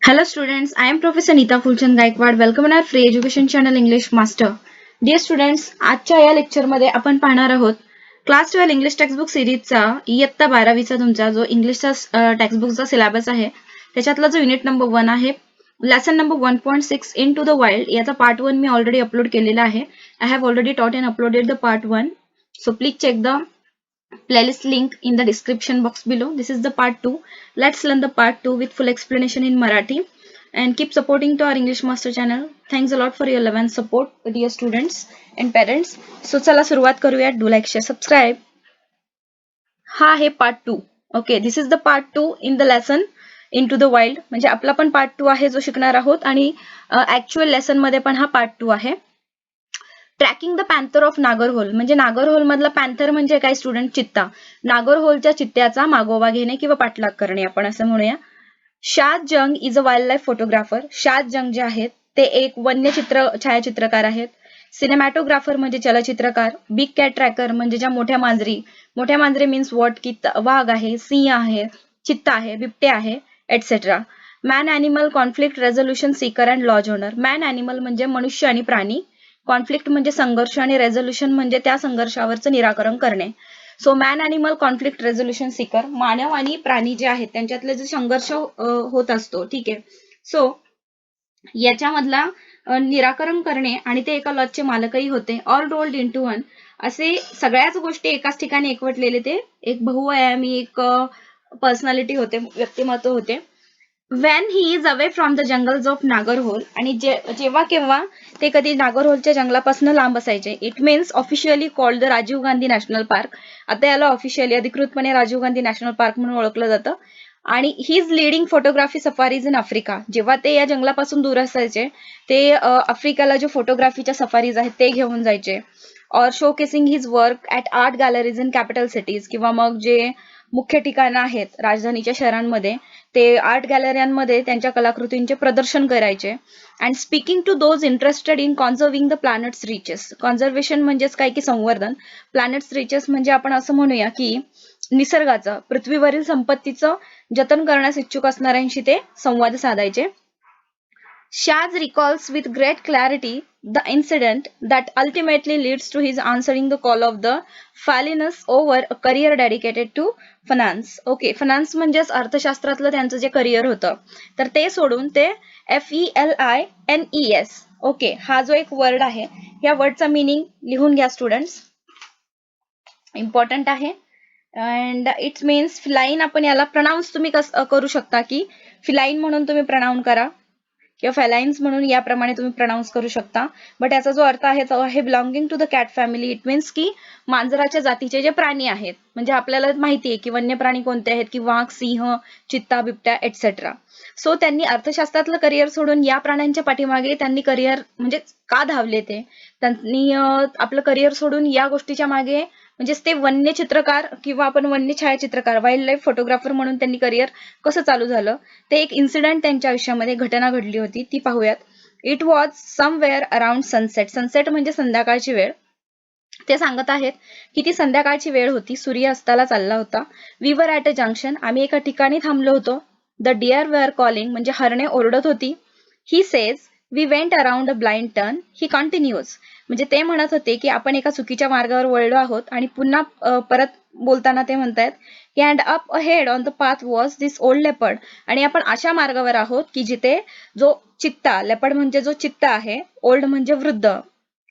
Hello students, I am Professor Neeta Fulchand Gaikwad. Welcome on our free education channel English Master. Dear students, आजच्या या lecture मध्ये आपण पाहणार आहोत class 12 English textbook सिरीजचा इयत्ता 12वीचा तुमचा जो इंग्लिशचा टेक्स्टबुकचा सिलेबस आहे त्याच्यातला जो युनिट नंबर 1 आहे lesson number 1.6 into the wild याचा पार्ट 1 मी ऑलरेडी अपलोड केलेला आहे. I have already taught and uploaded the part 1. So please check the playlist link in the description box below. This is the part 2. Let's learn the part 2 with full explanation in Marathi and keep supporting to our English Master channel. Thanks a lot for your love and support, dear students and parents. So चला सुरुवात करूया. Do like, share, subscribe. हा आहे part 2. Okay, this is the part 2 in the lesson into the wild. म्हणजे आपला पण part 2 आहे जो शिकणार आहोत आणि actual lesson मध्ये पण हा part 2 आहे. Tracking the panther of Nagarhole म्हणजे नागरहोल मधला पॅन्थर म्हणजे काय स्टुडंट चित्ता. नागरहोलच्या चित्त्याचा मागोवा घेणे किंवा पाठलाग करणे आपण असं म्हणूया. Shaaz Jung is a wildlife photographer. Shaaz Jung जे आहेत ते एक वन्यचित्र छायाचित्रकार आहेत. सिनेमॅटोग्राफर म्हणजे चलचित्रकार. बिग कॅट ट्रॅकर म्हणजे ज्या मोठ्या मांजरी मीन्स वॉट की वाघ आहे, सिंह आहे, चित्ता आहे, बिबटे आहे etcetera. Man animal conflict resolution seeker and lodge owner. Man animal म्हणजे मनुष्य आणि प्राणी. कॉन्फ्लिक्ट म्हणजे संघर्ष आणि रेझोल्युशन म्हणजे त्या संघर्षावरचं निराकरण करणे. So man animal conflict resolution seeker मानव आणि प्राणी जे आहेत त्यांच्यातले जे संघर्ष होत असतो. ठीक आहे. सो याच्यामधला निराकरण करणे आणि ते एका लॉजचे मालकही होते. ऑल रोल्ड इंटू वन असे सगळ्याच गोष्टी एकाच ठिकाणी एकवटलेले ते एक बहुआयामी एक पर्सनॅलिटी होते, व्यक्तिमत्व होते. when he is away from the jungles of Nagarhole आणि जेव्हा केव्हा ते कधी नागरहोलच्या जंगलापासून लांब असायचे. It means officially called the Rajiv Gandhi national park. आता याला ऑफिशियली अधिकृतपणे राजीव गांधी नॅशनल पार्क म्हणून ओळखलं जातं. आणि he is leading photography safaris in Africa. जेव्हा ते या जंगलापासून दूर असायचे ते आफ्रिकाला जे फोटोग्राफीच्या सफारीज आहेत ते घेऊन जायचे. और showcasing his work at art galleries in capital cities किंवा मग जे मुख्य ठिकाणं आहेत राजधानीच्या शहरांमध्ये ते आर्ट गॅलऱ्यांमध्ये त्यांच्या कलाकृतींचे प्रदर्शन करायचे. And speaking to those interested in conserving the planet's riches. Conservation म्हणजेच काय की संवर्धन. प्लॅनेट्स रिचेस म्हणजे आपण असं म्हणूया की निसर्गाचं पृथ्वीवरील संपत्तीचं जतन करण्यास इच्छुक असणाऱ्यांशी ते संवाद साधायचे. Shaz recalls with great clarity the incident that ultimately leads to his answering the call of the Falinus over a career dedicated to finance. Okay, finance म्हणजेच अर्थशास्त्रातलं त्यांचं जे करिअर होतं तर ते सोडून ते FELINES. ओके, हा जो एक वर्ड आहे या वर्डचा मीनिंग लिहून घ्या स्टुडंट्स, इम्पॉर्टंट आहे. And its means feline. आपण याला प्रनाऊन्स तुम्ही करू शकता की फिलाईन म्हणून तुम्ही प्रनाऊन करा किंवा फेलाइन्स म्हणून याप्रमाणे तुम्ही प्रनाऊन्स करू शकता. बट याचा जो अर्थ आहे तो आहे belonging to the cat family. It means की मांजराच्या जातीचे जे प्राणी आहेत म्हणजे आपल्याला माहिती आहे की वन्य प्राणी कोणते आहेत की वाघ, सिंह, चित्ता, बिबट्या एटसेट्रा. सो त्यांनी अर्थशास्त्रातलं करिअर सोडून या प्राण्यांच्या पाठीमागे त्यांनी करिअर म्हणजे का धावले ते त्यांनी आपलं करिअर सोडून या गोष्टीच्या मागे म्हणजे ते वन्य चित्रकार किंवा आपण वन्य छायाचित्रकार वाईल्ड लाईफ फोटोग्राफर म्हणून त्यांनी करिअर कसं चालू झालं ते एक इन्सिडेंट त्यांच्या आयुष्यामध्ये घटना घडली होती ती पाहूयात. It was somewhere around sunset. Sunset म्हणजे संध्याकाळची वेळ. ते सांगत आहेत की ती संध्याकाळची वेळ होती, सूर्य अस्ताला चालला होता. We were at a junction. आम्ही एका ठिकाणी थांबलो होतो. द डिअर वेअर कॉलिंग म्हणजे हरणे ओरडत होती. He says we went around a blind turn. He continuous म्हणजे ते म्हणत होते की आपण एका चुकीच्या मार्गावर वळलो आहोत आणि पुन्हा परत बोलताना ते म्हणतायत की and up ahead on the path was this old leopard. आणि आपण अशा मार्गावर आहोत की जिथे जो चित्ता, लेपर्ड म्हणजे जो चित्ता आहे, ओल्ड म्हणजे वृद्ध,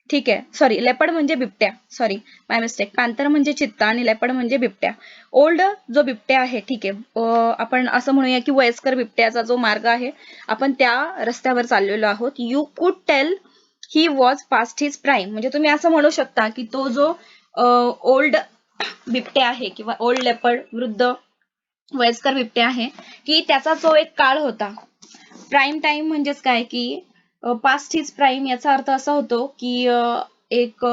ठीक आहे, सॉरी लेपर्ड म्हणजे बिबट्या, सॉरी माय मिस्टेक. पॅन्थर म्हणजे चित्ता आणि लेपर्ड म्हणजे बिबट्या. ओल्ड जो बिबट्या आहे, ठीक आहे, आपण असं म्हणूया की वयस्कर बिबट्याचा जो मार्ग आहे आपण त्या रस्त्यावर चाललेलो आहोत. You could tell he was past his prime. म्हणजे तुम्ही असं म्हणू शकता की तो जो ओल्ड बिबट्या आहे किंवा ओल्ड लेपर्ड वृद्ध वयस्कर बिबट्या आहे की त्याचा जो एक काळ होता. प्राईम टाइम म्हणजेच काय की पास्ट हिज प्राईम याचा अर्थ असा होतो की एक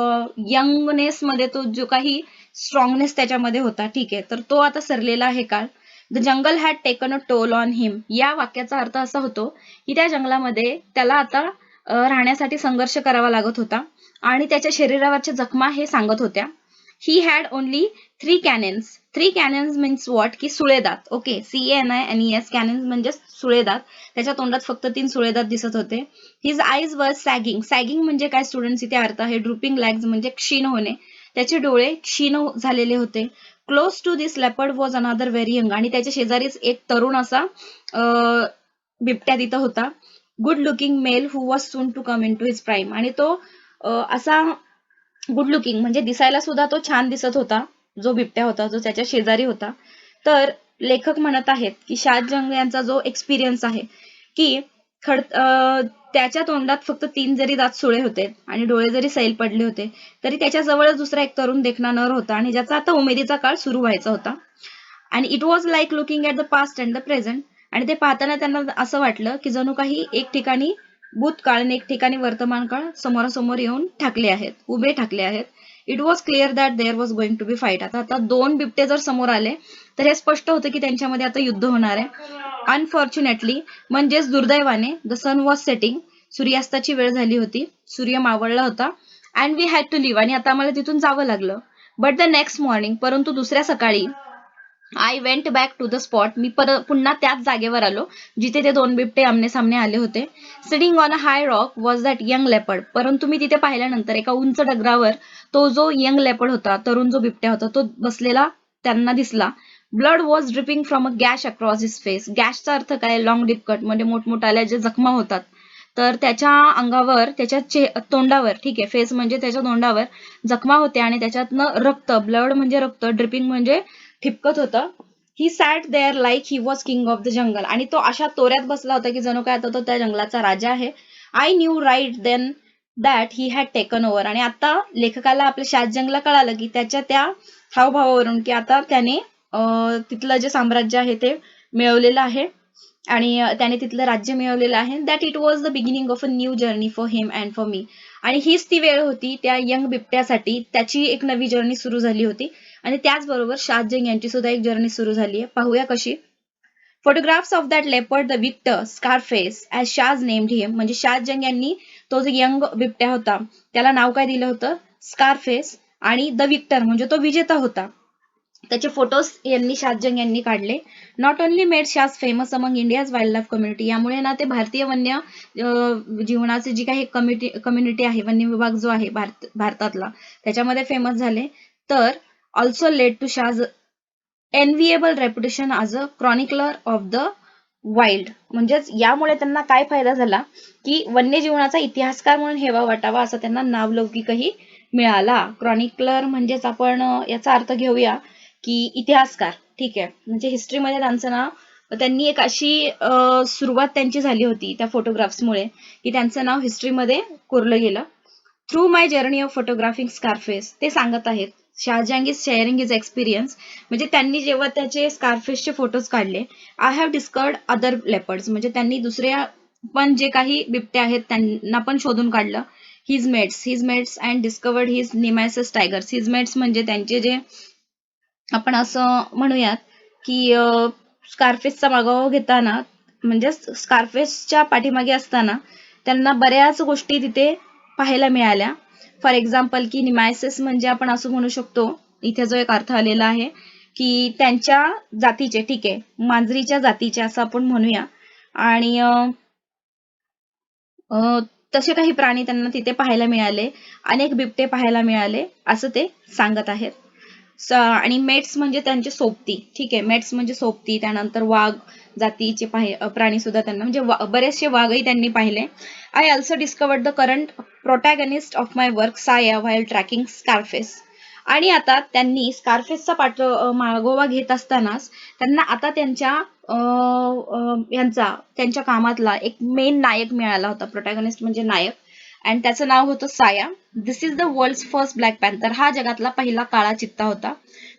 यंगनेस मध्ये तो जो काही स्ट्रॉंगनेस त्याच्यामध्ये होता, ठीक आहे, तर तो आता सरलेला आहे काळ. The jungle had taken a toll on him. या वाक्याचा अर्थ असा होतो की त्या जंगलामध्ये त्याला आता राहण्यासाठी संघर्ष करावा लागत होता आणि त्याच्या शरीरावरच्या जखमा हे सांगत होत्या he had only 3 cannons. 3 cannons means what, की सुळेदात. ओके, CANNES, कॅनन्स म्हणजे सुळेदात. त्याच्या तोंडात फक्त 3 सुळेदात दिसत होते. हिज आईज वर सॅगिंग. सॅगिंग म्हणजे काय स्टुडंट्स, इथे अर्थ आहे ड्रुपिंग लॅग्स म्हणजे क्षीण होणे. त्याचे डोळे क्षीण झालेले होते. Close to this leopard was another very young. आणि त्याच्या शेजारीच एक तरुण असा बिबट्या तिथं होता. Good looking male who was soon to come into his prime. आणि तो असा गुड लुकिंग म्हणजे दिसायला सुद्धा तो छान दिसत होता, जो बिबट्या होता, जो त्याच्या शेजारी होता. तर लेखक म्हणत आहेत की शाहजंग यांचा जो एक्सपिरियन्स आहे की त्याच्या तोंडात फक्त 3 जरी दात सुळे होते आणि डोळे जरी सैल पडले होते, तरी त्याच्याजवळच दुसरा एक तरुण देखणा नर होता आणि ज्याचा आता उमेदीचा काळ सुरू व्हायचा होता. आणि it was like looking at the past and the present. आणि ते पाहताना त्यांना असं वाटलं की जणू काही एक ठिकाणी भूतकाळ आणि एक ठिकाणी वर्तमान काळ समोरासमोर येऊन ठाकले आहेत, उभे ठाकले आहेत. It was clear that there was going to be fight. आता 2 बिबटे जर समोर आले तर हे स्पष्ट होतं की त्यांच्यामध्ये आता युद्ध होणार आहे. अनफॉर्च्युनेटली म्हणजेच दुर्दैवाने द सन वॉज सेटिंग. सूर्यास्ताची वेळ झाली होती, सूर्य मावळला होता. And we had to leave. आणि आता आम्हाला तिथून जावं लागलं. बट द नेक्स्ट मॉर्निंग, परंतु दुसऱ्या सकाळी, I went back to the spot. मी पुन्हा त्याच जागेवर आलो जिथे ते 2 बिबटे आमने सामने आले होते. Sitting on a high rock was that young leopard. परंतु मी तिथे पाहिल्यानंतर एका उंच डगरावर तो जो यंग लेपर्ड होता, तरुण जो बिबट्या होता, तो बसलेला त्यांना दिसला. Blood was dripping from a gash across his face. गॅशचा अर्थ काय, लॉंग डीप कट म्हणजे मोठमोठाल्या जे जखमा होतात, तर त्याच्या अंगावर, त्याच्या तोंडावर, ठीक आहे, फेस म्हणजे त्याच्या तोंडावर जखमा होत्या आणि त्याच्यातनं रक्त, ब्लड म्हणजे रक्त, ड्रिपिंग म्हणजे ठिपकत होतं. He sat there like he was king of the jungle. आणि तो अशा तोऱ्यात बसला होता की जणू काय आता तो त्या जंगलाचा राजा आहे. I knew right then that he had taken over. आणि आता लेखकाला, आपल्या शाहजंगला कळालं की त्याच्या त्या हावभावावरून की आता त्याने तिथलं जे साम्राज्य आहे ते मिळवलेलं आहे आणि त्याने तिथलं राज्य मिळवलेलं आहे. That it was the beginning of a new journey for him and for me. आणि हीच ती वेळ होती त्या यंग बिबट्यासाठी, त्याची एक नवी जर्नी सुरू झाली होती. आणि त्याचबरोबर शाहजंग यांची सुद्धा एक जर्नी सुरू झाली आहे. पाहूया कशी. Photographs of that leopard the victor Scarface as Shaaz named him. म्हणजे शाहजंग यांनी तो जो यंग बिबट्या होता त्याला नाव काय दिलं होतं, स्कारफेस. आणि द विक्टर म्हणजे तो विजेता होता. त्याचे फोटोज यांनी शाहजंग यांनी काढले. Not only made Shaz famous among India's wild life community. यामुळे ना ते भारतीय वन्य जीवनाची जी काही कम्युनिटी आहे, वन्य विभाग जो आहे भारतातला, त्याच्यामध्ये फेमस झाले. तर also led to Shaaz enviable reputation as a chronicler of the wild. म्हणजेच यामुळे त्यांना काय फायदा झाला की वन्यजीवनाचा इतिहासकार म्हणून हेवा वाटावा असा त्यांना नावलौकिकही मिळाला. क्रॉनिकलर म्हणजेच आपण याचा अर्थ घेऊया की इतिहासकार, ठीक आहे. म्हणजे हिस्ट्रीमध्ये त्यांचं नाव, त्यांनी एक अशी सुरुवात त्यांची झाली होती त्या फोटोग्राफ्समुळे की त्यांचं नाव हिस्ट्रीमध्ये कोरलं गेलं. Through my journey of photographing Scarface, ते सांगत आहेत, शाहजंग इज शेअरिंग हिज एक्सपिरियन्स. म्हणजे त्यांनी जेव्हा त्याचे स्कारफेसचे फोटोज काढले, I have discovered other leopards. म्हणजे त्यांनी दुसऱ्या पण जे काही बिबट्या आहेत त्यांना पण शोधून काढलं. His mates and discovered his nemesis tigers. His mates म्हणजे त्यांचे जे, आपण असं म्हणूयात की स्कारफेसचा मागोवा घेताना, म्हणजे स्कारफेसच्या पाठीमागे असताना त्यांना बऱ्याच गोष्टी तिथे पाहायला मिळाल्या. फॉर एक्झाम्पल की निमॅसिस म्हणजे आपण असं म्हणू शकतो, इथे जो एक अर्थ आलेला आहे की त्यांच्या जातीचे, ठीक आहे, मांजरीच्या जातीचे असं आपण म्हणूया. आणि तसे काही प्राणी त्यांना तिथे पाहायला मिळाले, अनेक बिबटे पाहायला मिळाले असं ते सांगत आहेत. आणि मेट्स म्हणजे त्यांचे सोबती, ठीक आहे, मेट्स म्हणजे सोबती. त्यानंतर वाघ जातीचे प्राणी सुद्धा त्यांना, म्हणजे बरेचसे वाघही त्यांनी पाहिले. I also discovered the current protagonist of my work साया व्हाईल ट्रॅकिंग स्कारफेस. आणि आता त्यांनी स्कारफेसचा मागोवा घेत असतानाच त्यांना आता त्यांच्या कामातला एक मेन नायक मिळाला होता. प्रोटॅगनिस्ट म्हणजे नायक, आणि त्याचं नाव होतं Saya. This is the world's first black panther. हा जगातला पहिला काळा चित्ता होता.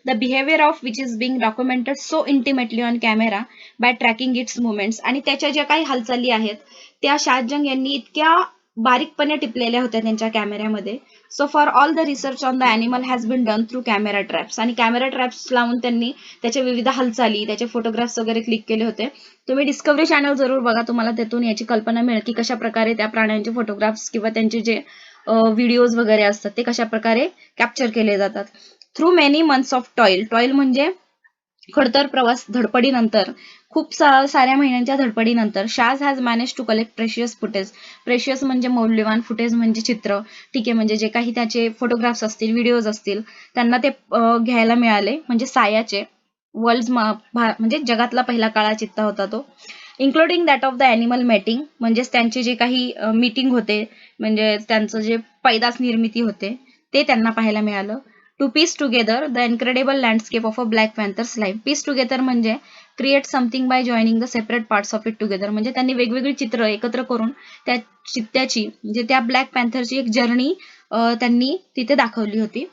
The behaviour of which is being documented so intimately on camera by tracking its movements. आणि त्याच्या ज्या काही हालचाली आहेत त्या शाहजंग यांनी इतक्या बारीकपणे टिपलेल्या होत्या त्यांच्या कॅमेऱ्यामध्ये. So for all the research on the animal has been done through camera traps. आणि कॅमेरा ट्रॅप्स लावून त्यांनी त्याच्या विविध हालचाली, त्याचे फोटोग्राफ्स वगैरे क्लिक केले होते. तुम्ही डिस्कवरी चॅनल जरूर बघा, तुम्हाला त्यातून याची कल्पना मिळेल की कशा प्रकारे त्या प्राण्यांचे फोटोग्राफ्स किंवा त्यांचे जे व्हिडिओज वगैरे असतात ते कशा प्रकारे कॅप्चर केले जातात. Through many months of toil म्हणजे खडतर प्रवास, धडपडीनंतर खूप साऱ्या महिन्यांच्या धडपडीनंतर Shaaz has manage to collect precious footage. Precious म्हणजे मौल्यवान, फुटेज म्हणजे चित्र, ठीक आहे. म्हणजे जे काही त्याचे फोटोग्राफ्स असतील, व्हिडिओज असतील, त्यांना ते घ्यायला मिळाले, म्हणजे सायाचे. वर्ल्ड म्हणजे जगातला पहिला काळा चित्ता होता तो. Including that of the animal mating, म्हणजेच त्यांचे जे काही मीटिंग होते, म्हणजे त्यांचं जे पैदास निर्मिती होते ते त्यांना पाहायला मिळालं. To piece together the incredible landscape of a black panther's life. Piece together म्हणजे create something by joining the separate parts of it together. म्हणजे त्यांनी वेगवेगळी चित्र एकत्र करून त्या चित्त्याची, म्हणजे त्या ब्लॅक पॅन्थरची एक जर्नी त्यांनी तिथे दाखवली होती.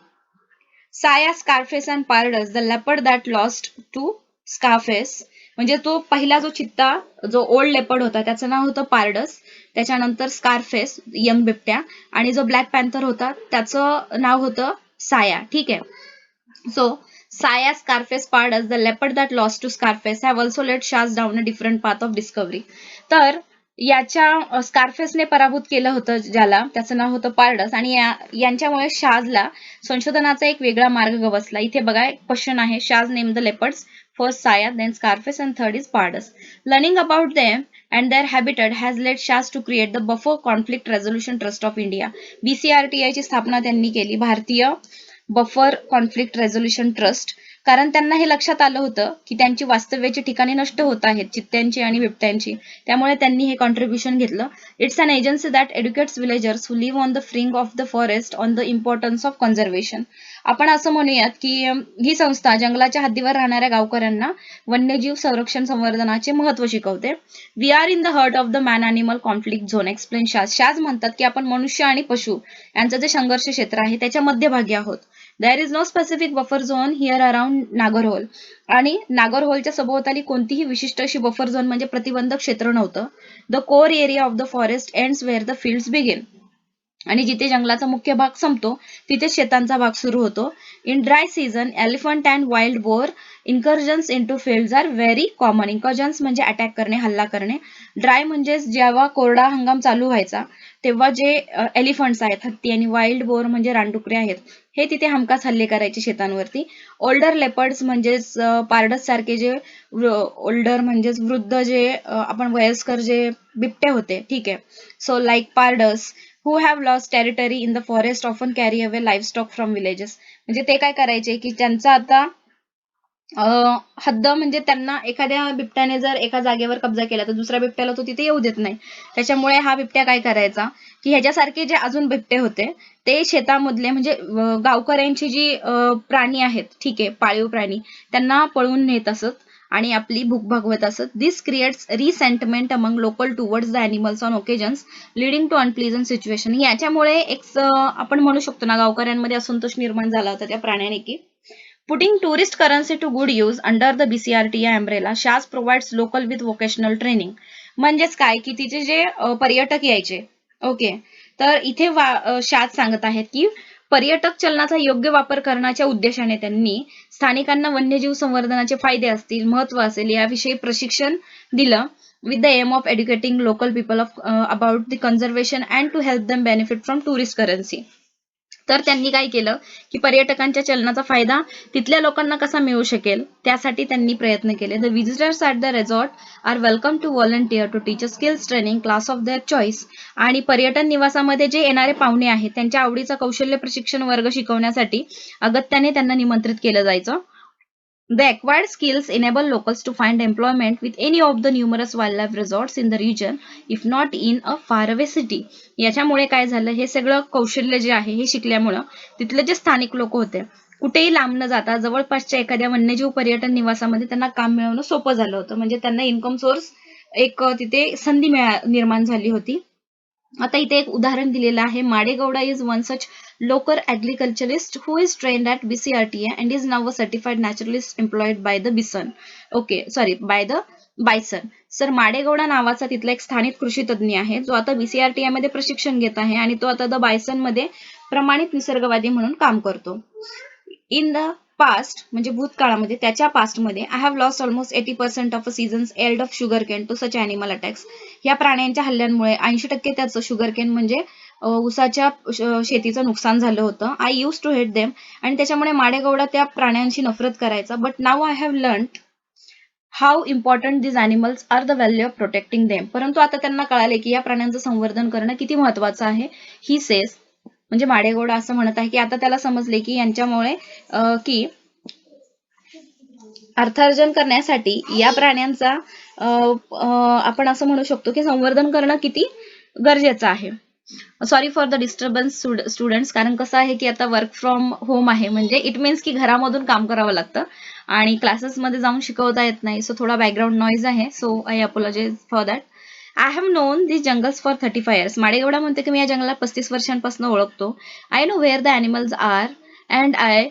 Saya, Scarface and Pardus, the leopard that lost to Scarface. म्हणजे तो पहिला जो चित्ता, जो ओल्ड लेपर्ड होता, त्याचं नाव होतं पारडस. त्याच्यानंतर स्कारफेस, यंग बिबट्या, आणि जो ब्लॅक पॅन्थर होता त्याचं नाव होतं साया, ठीक आहे. So, Saya, Scarface, Pardas, the leopard that lost to Scarface have also led Shaz down a different path of discovery. तर याच्या स्कारफेसने पराभूत केलं होतं ज्याला, त्याचं नाव होतं पारडस, आणि यांच्यामुळे शाजला संशोधनाचा एक वेगळा मार्ग गवसला. इथे बघा एक क्वेश्चन आहे. Shaaz name the leopards, first Saya, then Scarface and third is Pardus. Learning about them and their habitat has led Shaz to create the Buffer Conflict Resolution Trust of India. BCRTI ची स्थापना त्यांनी केली, भारतीय बफर कॉन्फ्लिक्ट रेझोल्युशन ट्रस्ट. कारण त्यांना हे लक्षात आलं होतं की त्यांची वास्तव्याची ठिकाणे नष्ट होत आहेत, चित्त्यांची आणि बिबट्यांची. त्यामुळे त्यांनी हे कॉन्ट्रीब्युशन घेतलं. It's an agency that educates villagers who live on the fringe of the forest on the importance of conservation. आपण असं म्हणूयात की ही संस्था जंगलाच्या हद्दीवर राहणाऱ्या गावकऱ्यांना वन्यजीव संरक्षण संवर्धनाचे महत्व शिकवते. We are in the heart of the man animal conflict zone, explain Shaz. Shaz म्हणतात की आपण मनुष्य आणि पशु यांचं जे संघर्ष क्षेत्र आहे त्याच्या मध्यभागी आहोत. There is no specific buffer zone here around Nagarhole. आणि नागरहोलच्या सभोवताली कोणतीही विशिष्ट अशी बफर झोन म्हणजे प्रतिबंधक क्षेत्र नव्हतं. The core area of the forest ends where the fields begin. आणि जिथे जंगलाचा मुख्य भाग संपतो तिथे शेतांचा भाग सुरू होतो. In dry season elephant and wild boar incursions into fields are very common. Incursions म्हणजे अटॅक करणे, हल्ला करणे. ड्राय म्हणजे जेव्हा कोरडा हंगाम चालू व्हायचा तेव्हा जे एलिफंट्स आहेत, हत्ती, आणि वाईल्ड बोर म्हणजे रानडुकरे आहेत, हे तिथे हमखास हल्ले करायचे शेतांवरती. ओल्डर लेपर्ड्स म्हणजेच पारडस सारखे जे ओल्डर म्हणजेच वृद्ध जे आपण वयस्कर जे बिबटे होते, ठीक आहे. So like Pardus who have lost territory in the forest often carry away livestock from villages. म्हणजे ते काय करायचे की त्यांचा आता हद्द, म्हणजे त्यांना एखाद्या बिबट्याने जर एका जागेवर कब्जा केला तर दुसऱ्या बिबट्याला तो तिथे येऊ देत नाही. त्याच्यामुळे हा बिबट्या काय करायचा की ह्याच्यासारखे जे अजून बिबटे होते ते शेतामधले, म्हणजे गावकऱ्यांची जी प्राणी आहेत, ठीक आहे, पाळीव प्राणी, त्यांना पळवून नेत असत आणि आपली भूक भागवत असत. This creates resentment among local towards the animals on occasions leading to unpleasant situation. याच्यामुळे एक आपण म्हणू शकतो ना, गावकऱ्यांमध्ये असंतोष निर्माण झाला होता त्या प्राण्याने. की putting tourist currency to good use under द BCRTI umbrella, Shaz provides local with vocational training. म्हणजेच काय की तिथे जे पर्यटक यायचे, ओके, तर इथे शाज सांगत आहेत की पर्यटक चलनाचा योग्य वापर करण्याच्या उद्देशाने त्यांनी स्थानिकांना वन्यजीव संवर्धनाचे फायदे असतील, महत्व असेल, याविषयी प्रशिक्षण दिलं. with the aim of educating local people about the conservation and to help them benefit from tourist currency. तर त्यांनी काय केलं की पर्यटकांच्या चलनाचा फायदा तिथल्या लोकांना कसा मिळू शकेल त्यासाठी त्यांनी प्रयत्न केले. The visitors at the resort are welcome to volunteer to teach skills training class of their choice. आणि पर्यटन निवासामध्ये जे येणारे पाहुणे आहेत त्यांच्या आवडीचा कौशल्य प्रशिक्षण वर्ग शिकवण्यासाठी अगत्याने त्यांना निमंत्रित केलं जायचं. The acquired skills enable locals to find employment with any of the numerous wildlife resorts in the region, if not in a faraway city. याच्यामुळे काय झालं, हे सगळं कौशल्य जे आहे हे शिकल्यामुळं तिथले जे स्थानिक लोक होते कुठेही लांब न जाता जवळपासच्या एखाद्या वन्यजीव पर्यटन निवासामध्ये त्यांना काम मिळवणं सोपं झालं होतं. म्हणजे त्यांना इन्कम सोर्स एक तिथे संधी निर्माण झाली होती. आता इथे एक उदाहरण दिलेलं आहे. Madegowda is one such local agriculturist who is trained at BCRTI and is now a certified naturalist employed by the bison. by the bison. Sir Madegowda नावाचा तिथला एक स्थानिक कृषी तज्ञ आहे जो आता BCRTI मध्ये प्रशिक्षण घेत आहे आणि तो आता द बायसन मध्ये प्रमाणित निसर्गवादी म्हणून काम करतो. इन द पास्ट म्हणजे भूतकाळामध्ये, त्याच्या पास्टमध्ये I have lost almost 80% of a seasons yield of sugarcane to such animal attacks. या प्राण्यांच्या हल्ल्यांमुळे 80% त्याचं शुगर केन म्हणजे ऊसाच्या शेतीचं नुकसान झालं होतं. I use to hate them, आणि त्याच्यामुळे माडेगौडा त्या प्राण्यांशी नफरत करायचा. But now I have learn how important this animals are the value of protecting them. परंतु आता त्यांना कळाले की या प्राण्यांचं संवर्धन करणं किती महत्वाचं आहे. ही सेस म्हणजे माडेगौडा असं म्हणत आहे की आता त्याला समजले की यांच्यामुळे की अर्थार्जन करण्यासाठी या प्राण्यांचा आपण असं म्हणू शकतो की संवर्धन करणं किती गरजेचं आहे. Sorry for the disturbance students, कारण कसं आहे की आता वर्क फ्रॉम होम आहे, म्हणजे इट मीन्स की घरामधून काम करावं लागतं आणि क्लासेसमध्ये जाऊन शिकवता येत नाही. सो थोडा बॅकग्राऊंड नॉईज आहे. So I apologise for that. I have known this jungles for 35 years. Madegowda म्हणते की मी या जंगलाला 35 वर्षांपासून ओळखतो. I know where the animals are and I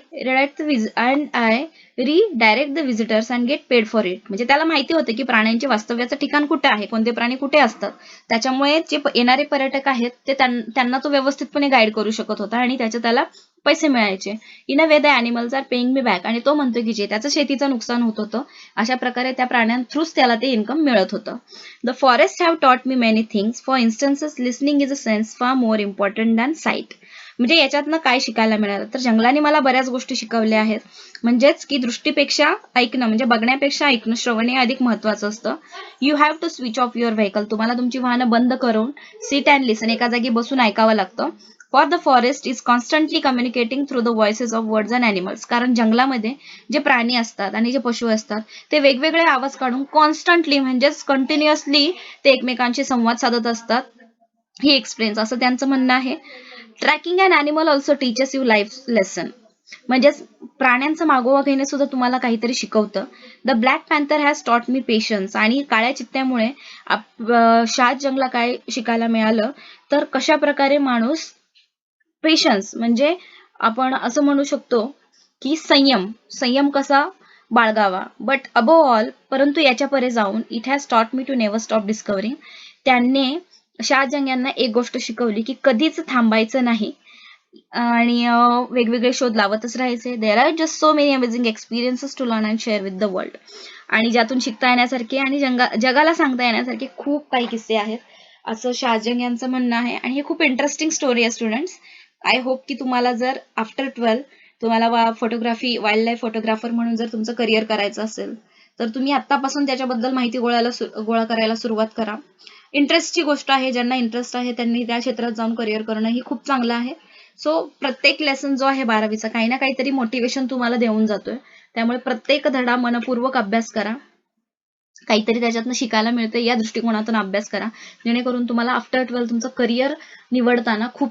redirect the visitors and get paid for it. म्हणजे त्याला माहिती होते की प्राण्यांचे वास्तव्याचं ठिकाण कुठे आहे, कोणते प्राणी कुठे असतात. त्याच्यामुळे जे येणारे पर्यटक आहेत ते त्यांना तो व्यवस्थितपणे गाईड करू शकत होता आणि त्याला पैसे मिळायचे. In a way the animals are paying me back. आणि तो म्हणतो की जे त्याचं शेतीचं नुकसान होत होतं अशा प्रकारे त्या प्राण्यांथ्रूच त्याला ते इन्कम मिळत होतं. The forest have taught me many things. For instances listening is a sense फार मोर इम्पॉर्टंट दॅन साईट. म्हणजे याच्यातनं काय शिकायला मिळालं, तर जंगलाने मला बऱ्याच गोष्टी शिकवल्या आहेत. म्हणजेच की दृष्टीपेक्षा ऐकणं म्हणजे बघण्यापेक्षा ऐकणं, श्रवण हे अधिक महत्वाचं असतं. You have to switch off your vehicle. तुम्हाला तुमची वाहनं बंद करून सिट अँड लिसन, एका जागी बसून ऐकावं लागतं. For the forest is constantly communicating through the voices of words and animals. कारण जंगलामध्ये जे प्राणी असतात आणि जे पशु असतात ते वेगवेगळे आवाज काढून कॉन्स्टंटली म्हणजेच कंटिन्युअसली ते एकमेकांशी संवाद साधत असतात. ही एक्सपिरियन्स असं त्यांचं म्हणणं आहे. Tracking and animal also teaches you life lesson. म्हणजेच प्राण्यांचा मागोवा घेणे सुद्धा तुम्हाला काहीतरी शिकवतं. The black panther has taught me patience. आणि काळ्या चित्त्यामुळे शाद जंगला काय शिकायला मिळालं, तर कशा प्रकारे माणूस पेशन्स म्हणजे आपण असं म्हणू शकतो की संयम कसा बाळगावा. बट अबोव्ह ऑल, परंतु याच्या परे जाऊन it has taught me to never stop discovering. त्यांनी शाहजंग यांना एक गोष्ट शिकवली की कधीच थांबायचं नाही आणि वेगवेगळे शोध लावतच राहायचे. There are just so many amazing experiences to learn and share with the world. आणि ज्यातून शिकता येण्यासारखे आणि जगाला सांगता येण्यासारखे खूप काही किस्से आहेत असं शाहजंग यांचं म्हणणं आहे. आणि हे खूप इंटरेस्टिंग स्टोरी आहे स्टुडंट्स. आय होप की तुम्हाला जर आफ्टर 12 तुम्हाला फोटोग्राफी, वाईल्ड लाईफ फोटोग्राफर म्हणून जर तुमचं करिअर करायचं असेल तर तुम्ही आत्तापासून त्याच्याबद्दल माहिती गोळा करायला सुरुवात करा. इंटरेस्टची गोष्ट आहे. ज्यांना इंटरेस्ट आहे त्यांनी त्या क्षेत्रात जाऊन करिअर करणं ही खूप चांगलं आहे. सो प्रत्येक लेसन जो आहे 12वीचा काही ना काहीतरी मोटिवेशन तुम्हाला देऊन जातोय. त्यामुळे प्रत्येक धडा मनपूर्वक अभ्यास करा. काहीतरी त्याच्यातनं शिकायला मिळतं या दृष्टिकोनातून अभ्यास करा, जेणेकरून तुम्हाला आफ्टर 12 तुमचं करिअर निवडताना खूप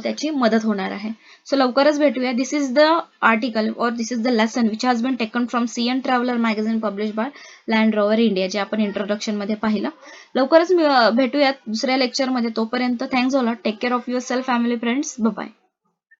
त्याची मदत होणार आहे. सो लवकरच भेटूया. दिस इज द आर्टिकल और this is the lesson which has been taken from C N traveller magazine publish by Land Rover India, जे आपण इंट्रोडक्शन मध्ये पाहिलं. लवकरच भेटूयात दुसऱ्या लेक्चरमध्ये. तोपर्यंत thanks a lot. Take care of yourself, family, friends. Bye.